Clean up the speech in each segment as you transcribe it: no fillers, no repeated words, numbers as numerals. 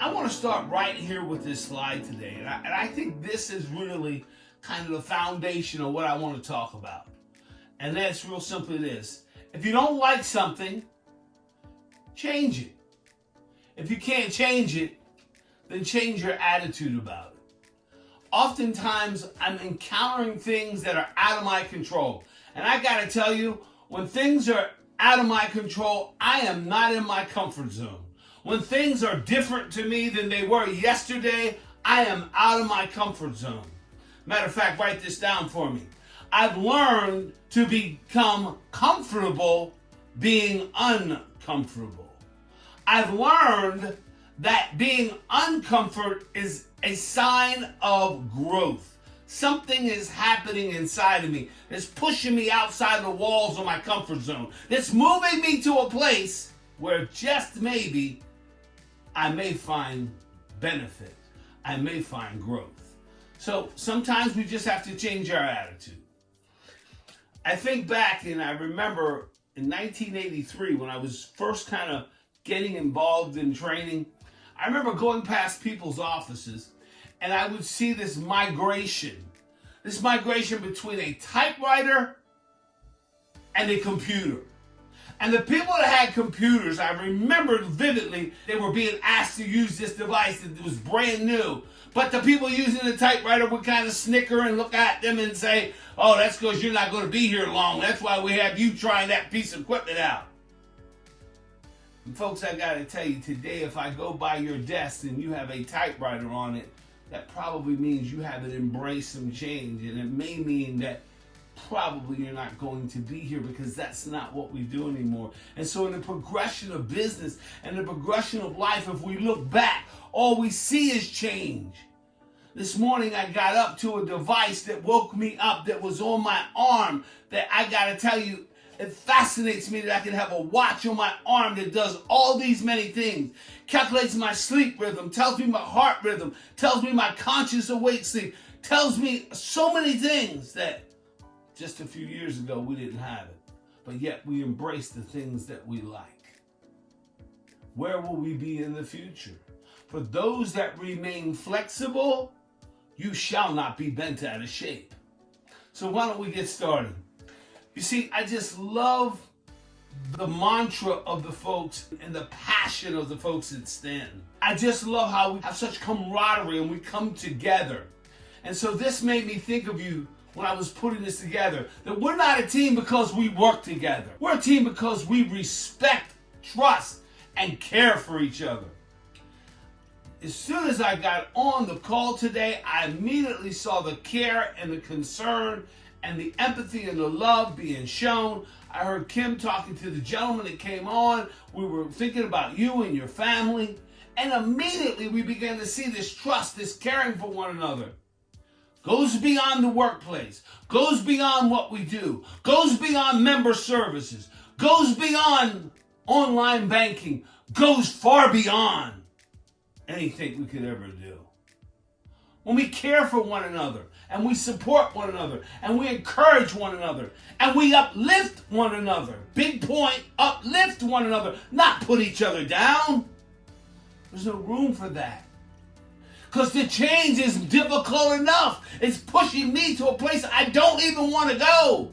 I want to start right here with this slide today. And I think this is really kind of the foundation of what I want to talk about. And that's real simply this. If you don't like something, change it. If you can't change it, then change your attitude about it. Oftentimes, I'm encountering things that are out of my control. And I got to tell you, when things are out of my control, I am not in my comfort zone. When things are different to me than they were yesterday, I am out of my comfort zone. Matter of fact, write this down for me. I've learned to become comfortable being uncomfortable. I've learned that being uncomfort is a sign of growth. Something is happening inside of me that's pushing me outside the walls of my comfort zone. That's moving me to a place where just maybe I may find benefit. I may find growth. So sometimes we just have to change our attitude. I think back and I remember in 1983 when I was first kind of getting involved in training, I remember going past people's offices and I would see this migration between a typewriter and a computer. And the people that had computers, I remembered vividly, they were being asked to use this device that was brand new. But the people using the typewriter would kind of snicker and look at them and say, oh, that's because you're not going to be here long. That's why we have you trying that piece of equipment out. And folks, I got to tell you, today, if I go by your desk and you have a typewriter on it, that probably means you haven't embraced some change. And it may mean that probably you're not going to be here because that's not what we do anymore. And so in the progression of business and the progression of life, if we look back, all we see is change. This morning I got up to a device that woke me up that was on my arm that I got to tell you, it fascinates me that I can have a watch on my arm that does all these many things. Calculates my sleep rhythm, tells me my heart rhythm, tells me my conscious awake sleep, tells me so many things that just a few years ago we didn't have it. But yet we embrace the things that we like. Where will we be in the future? For those that remain flexible, you shall not be bent out of shape. So why don't we get started? You see, I just love the mantra of the folks and the passion of the folks that stand. I just love how we have such camaraderie and we come together. And so this made me think of you when I was putting this together, that we're not a team because we work together. We're a team because we respect, trust, and care for each other. As soon as I got on the call today, I immediately saw the care and the concern and the empathy and the love being shown. I heard Kim talking to the gentleman that came on. We were thinking about you and your family. And immediately we began to see this trust, this caring for one another. Goes beyond the workplace, goes beyond what we do, goes beyond member services, goes beyond online banking, goes far beyond anything we could ever do. When we care for one another, and we support one another, and we encourage one another, and we uplift one another. Big point, uplift one another, not put each other down. There's no room for that. Because the change is difficult enough. It's pushing me to a place I don't even want to go.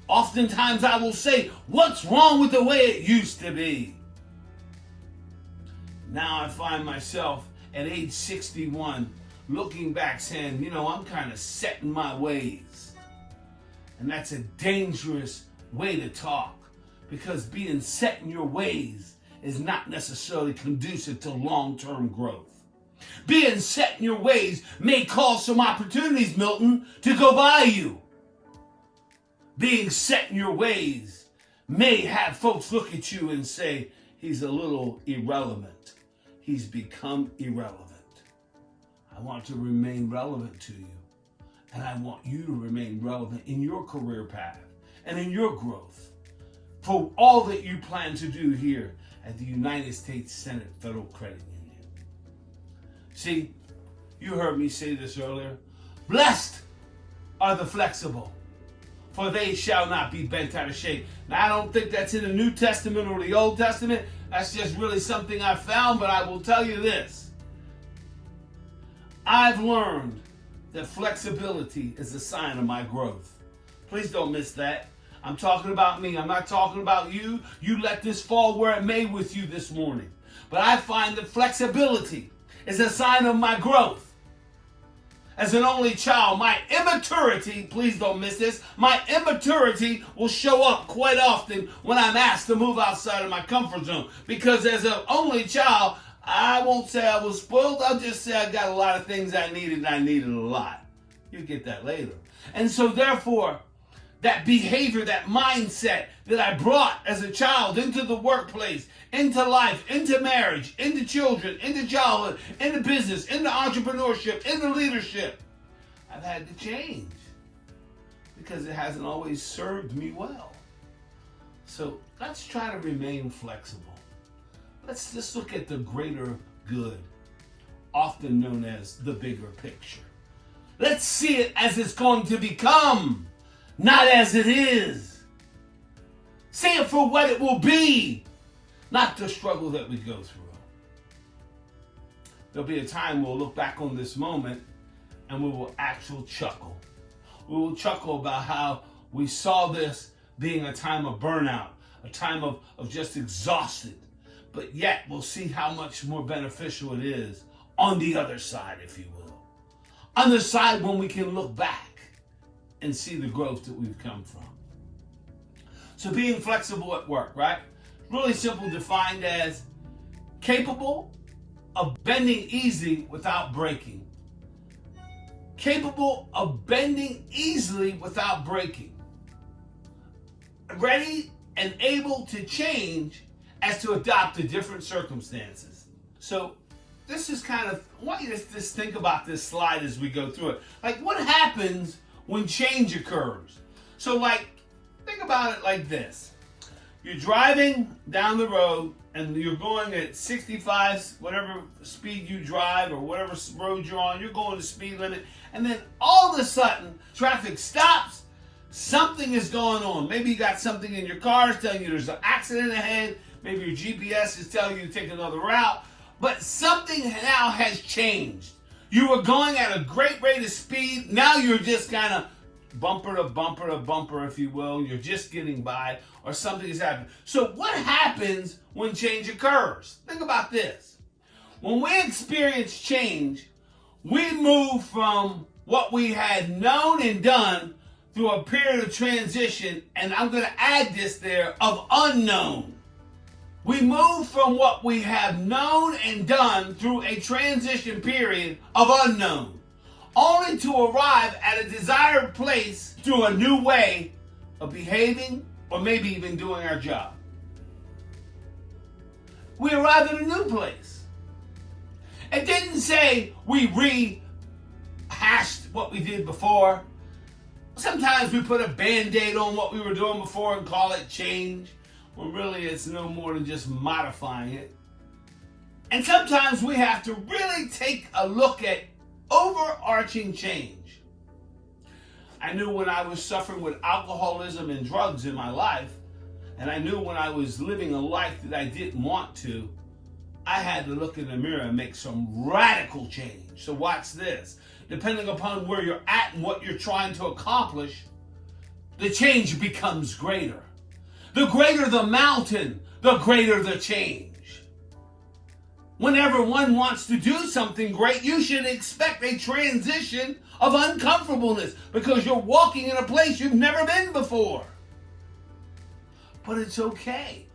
Oftentimes I will say, what's wrong with the way it used to be? Now I find myself at age 61 looking back saying, I'm kind of set in my ways. And that's a dangerous way to talk, because being set in your ways is not necessarily conducive to long-term growth. Being set in your ways may cause some opportunities, Milton, to go by you. Being set in your ways may have folks look at you and say, he's a little irrelevant. He's become irrelevant. I want to remain relevant to you. And I want you to remain relevant in your career path and in your growth for all that you plan to do here at the United States Senate Federal Credit Union. See, you heard me say this earlier. Blessed are the flexible, for they shall not be bent out of shape. Now, I don't think that's in the New Testament or the Old Testament. That's just really something I found, but I will tell you this. I've learned that flexibility is a sign of my growth. Please don't miss that. I'm talking about me. I'm not talking about you. You let this fall where it may with you this morning. But I find that flexibility is a sign of my growth. As an only child, my immaturity, please don't miss this, my immaturity will show up quite often when I'm asked to move outside of my comfort zone. Because as an only child, I won't say I was spoiled, I'll just say I got a lot of things I needed, and I needed a lot. You'll get that later. And so therefore, that behavior, that mindset that I brought as a child into the workplace, into life, into marriage, into children, into childhood, into business, into entrepreneurship, into leadership, I've had to change because it hasn't always served me well. So let's try to remain flexible. Let's just look at the greater good, often known as the bigger picture. Let's see it as it's going to become, not as it is. See it for what it will be, not the struggle that we go through. There'll be a time we'll look back on this moment and we will actually chuckle. We will chuckle about how we saw this being a time of burnout, a time of just exhausted. But yet we'll see how much more beneficial it is on the other side, if you will. On the side when we can look back and see the growth that we've come from. So being flexible at work, right? Really simple, defined as capable of bending easily without breaking. Capable of bending easily without breaking. Ready and able to change as to adapt to different circumstances. So this is kind of, I want you to just think about this slide as we go through it. Like, what happens when change occurs? So like, think about it like this. You're driving down the road and you're going at 65, whatever speed you drive or whatever road you're on, you're going the speed limit. And then all of a sudden, traffic stops. Something is going on. Maybe you got something in your car telling you there's an accident ahead. Maybe your GPS is telling you to take another route. But something now has changed. You were going at a great rate of speed. Now you're just kind of bumper to bumper to bumper, if you will. You're just getting by, or something is happening. So what happens when change occurs? Think about this. When we experience change, we move from what we had known and done through a period of transition, and I'm going to add this there, of unknown. We move from what we have known and done through a transition period of unknown, only to arrive at a desired place through a new way of behaving or maybe even doing our job. We arrive at a new place. It didn't say we rehashed what we did before. Sometimes we put a Band-Aid on what we were doing before and call it change, when really it's no more than just modifying it. And sometimes we have to really take a look at overarching change. I knew when I was suffering with alcoholism and drugs in my life, and I knew when I was living a life that I didn't want to, I had to look in the mirror and make some radical change. So watch this. Depending upon where you're at and what you're trying to accomplish, the change becomes greater. The greater the mountain, the greater the change. Whenever one wants to do something great, you should expect a transition of uncomfortableness because you're walking in a place you've never been before. But it's okay,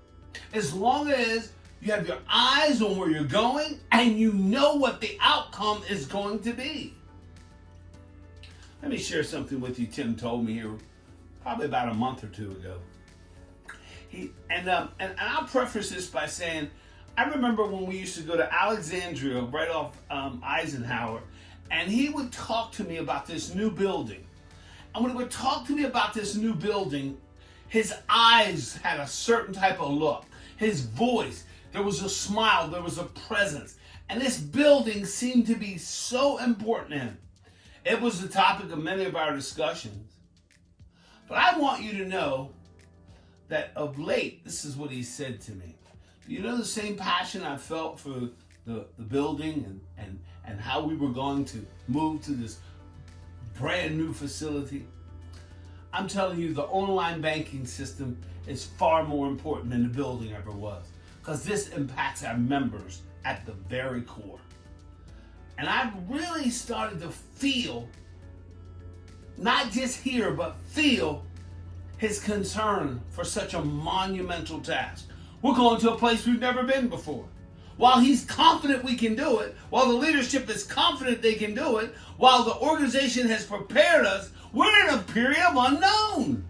as long as you have your eyes on where you're going and you know what the outcome is going to be. Let me share something with you Tim told me here probably about a month or two ago. And I'll preface this by saying, I remember when we used to go to Alexandria right off Eisenhower, and he would talk to me about this new building. And when he would talk to me about this new building, his eyes had a certain type of look. His voice, there was a smile, there was a presence. And this building seemed to be so important to him. It was the topic of many of our discussions. But I want you to know that of late, this is what he said to me. You know the same passion I felt for the building and how we were going to move to this brand new facility? I'm telling you, the online banking system is far more important than the building ever was, because this impacts our members at the very core. And I really started to feel, not just hear, but feel his concern for such a monumental task. We're going to a place we've never been before. While he's confident we can do it, while the leadership is confident they can do it, while the organization has prepared us, we're in a period of unknown.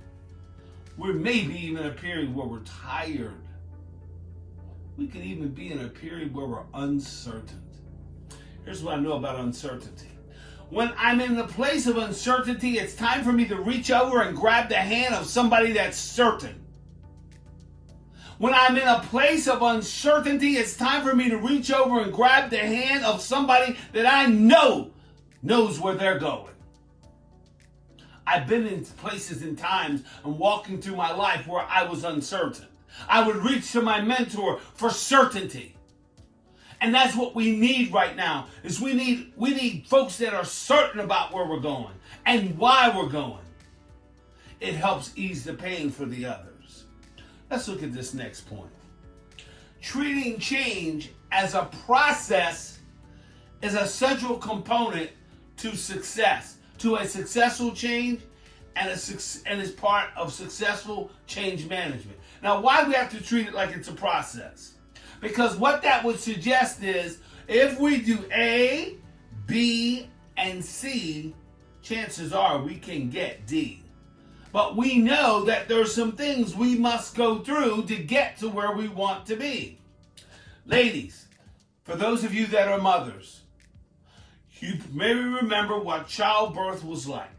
We're maybe even in a period where we're tired. We could even be in a period where we're uncertain. Here's what I know about uncertainty. When I'm in a place of uncertainty, it's time for me to reach over and grab the hand of somebody that's certain. When I'm in a place of uncertainty, it's time for me to reach over and grab the hand of somebody that I know knows where they're going. I've been in places and times and walking through my life where I was uncertain. I would reach to my mentor for certainty. And that's what we need right now, is we need folks that are certain about where we're going and why we're going. It helps ease the pain for the others. Let's look at this next point. Treating change as a process is a central component to success, to a successful change, and is part of successful change management. Now, why do we have to treat it like it's a process? Because what that would suggest is, if we do A, B, and C, chances are we can get D. But we know that there's some things we must go through to get to where we want to be. Ladies, for those of you that are mothers, you may remember what childbirth was like.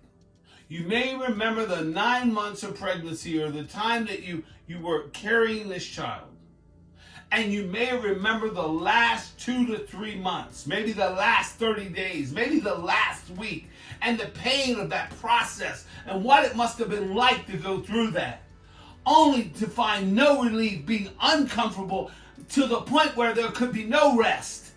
You may remember the 9 months of pregnancy, or the time that you were carrying this child. And you may remember the last 2 to 3 months, maybe the last 30 days, maybe the last week, and the pain of that process and what it must have been like to go through that, only to find no relief, being uncomfortable to the point where there could be no rest,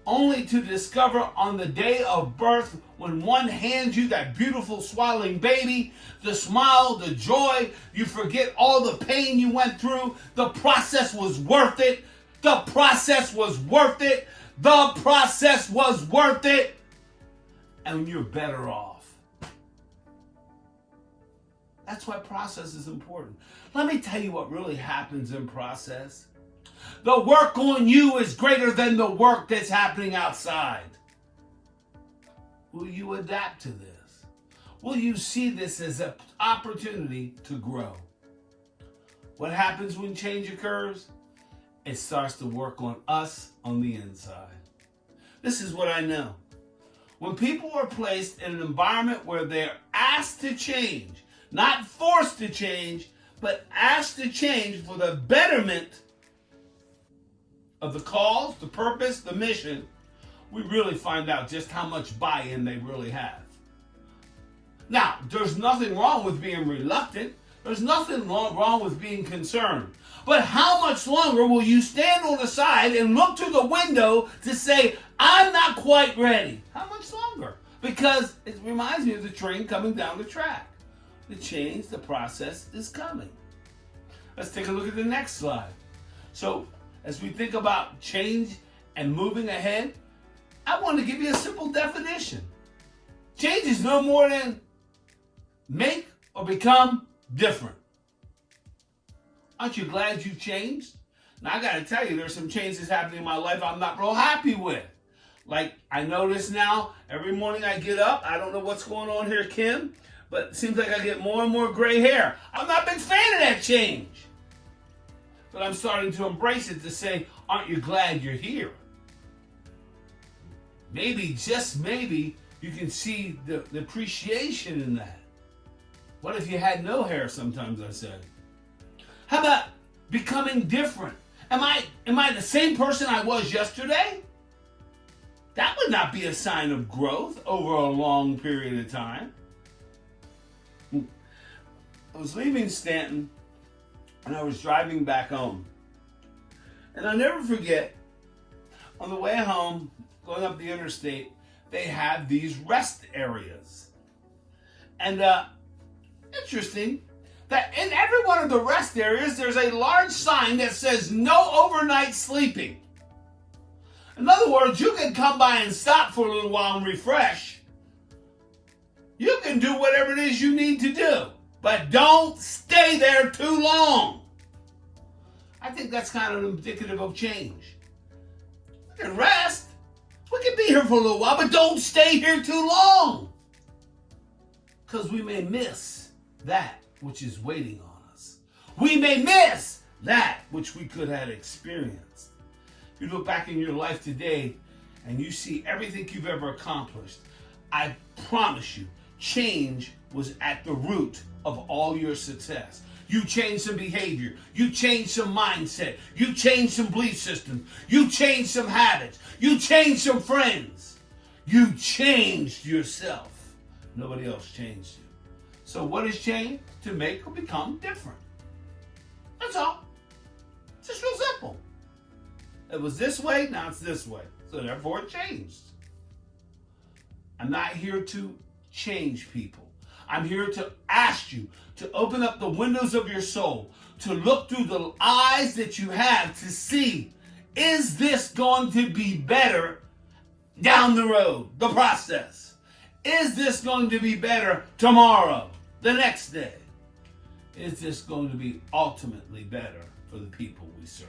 only to discover on the day of birth, when one hands you that beautiful smiling baby, the smile, the joy, you forget all the pain you went through. The process was worth it. The process was worth it. The process was worth it. And you're better off. That's why process is important. Let me tell you what really happens in process. The work on you is greater than the work that's happening outside. Will you adapt to this? Will you see this as an opportunity to grow? What happens when change occurs? It starts to work on us on the inside. This is what I know. When people are placed in an environment where they're asked to change, not forced to change, but asked to change for the betterment of the cause, the purpose, the mission, we really find out just how much buy-in they really have. Now, there's nothing wrong with being reluctant. There's nothing wrong with being concerned. But how much longer will you stand on the side and look through the window to say, I'm not quite ready? How much longer? Because it reminds me of the train coming down the track. The change, the process is coming. Let's take a look at the next slide. So, as we think about change and moving ahead, I want to give you a simple definition. Change is no more than make or become different. Aren't you glad you changed? Now, I got to tell you, there's some changes happening in my life I'm not real happy with. Like, I notice now, every morning I get up, I don't know what's going on here, Kim, but it seems like I get more and more gray hair. I'm not a big fan of that change. But I'm starting to embrace it, to say, aren't you glad you're here? Maybe, just maybe, you can see the appreciation in that. What if you had no hair, sometimes I say? How about becoming different? Am I the same person I was yesterday? That would not be a sign of growth over a long period of time. I was leaving Stanton and I was driving back home. And I'll never forget, on the way home, going up the interstate, they have these rest areas. And interesting that in every one of the rest areas, there's a large sign that says no overnight sleeping. In other words, you can come by and stop for a little while and refresh. You can do whatever it is you need to do, but don't stay there too long. I think that's kind of indicative of change. We can rest. We can be here for a little while, but don't stay here too long. Because we may miss that which is waiting on us. We may miss that which we could have experienced. If you look back in your life today and you see everything you've ever accomplished, I promise you, change was at the root of all your success. You changed some behavior. You changed some mindset. You changed some belief systems. You changed some habits. You changed some friends. You changed yourself. Nobody else changed you. So what is change? To make or become different. That's all. It's just real simple. It was this way, now it's this way. So therefore it changed. I'm not here to change people. I'm here to ask you to open up the windows of your soul, to look through the eyes that you have to see, is this going to be better down the road, the process? Is this going to be better tomorrow, the next day? Is this going to be ultimately better for the people we serve?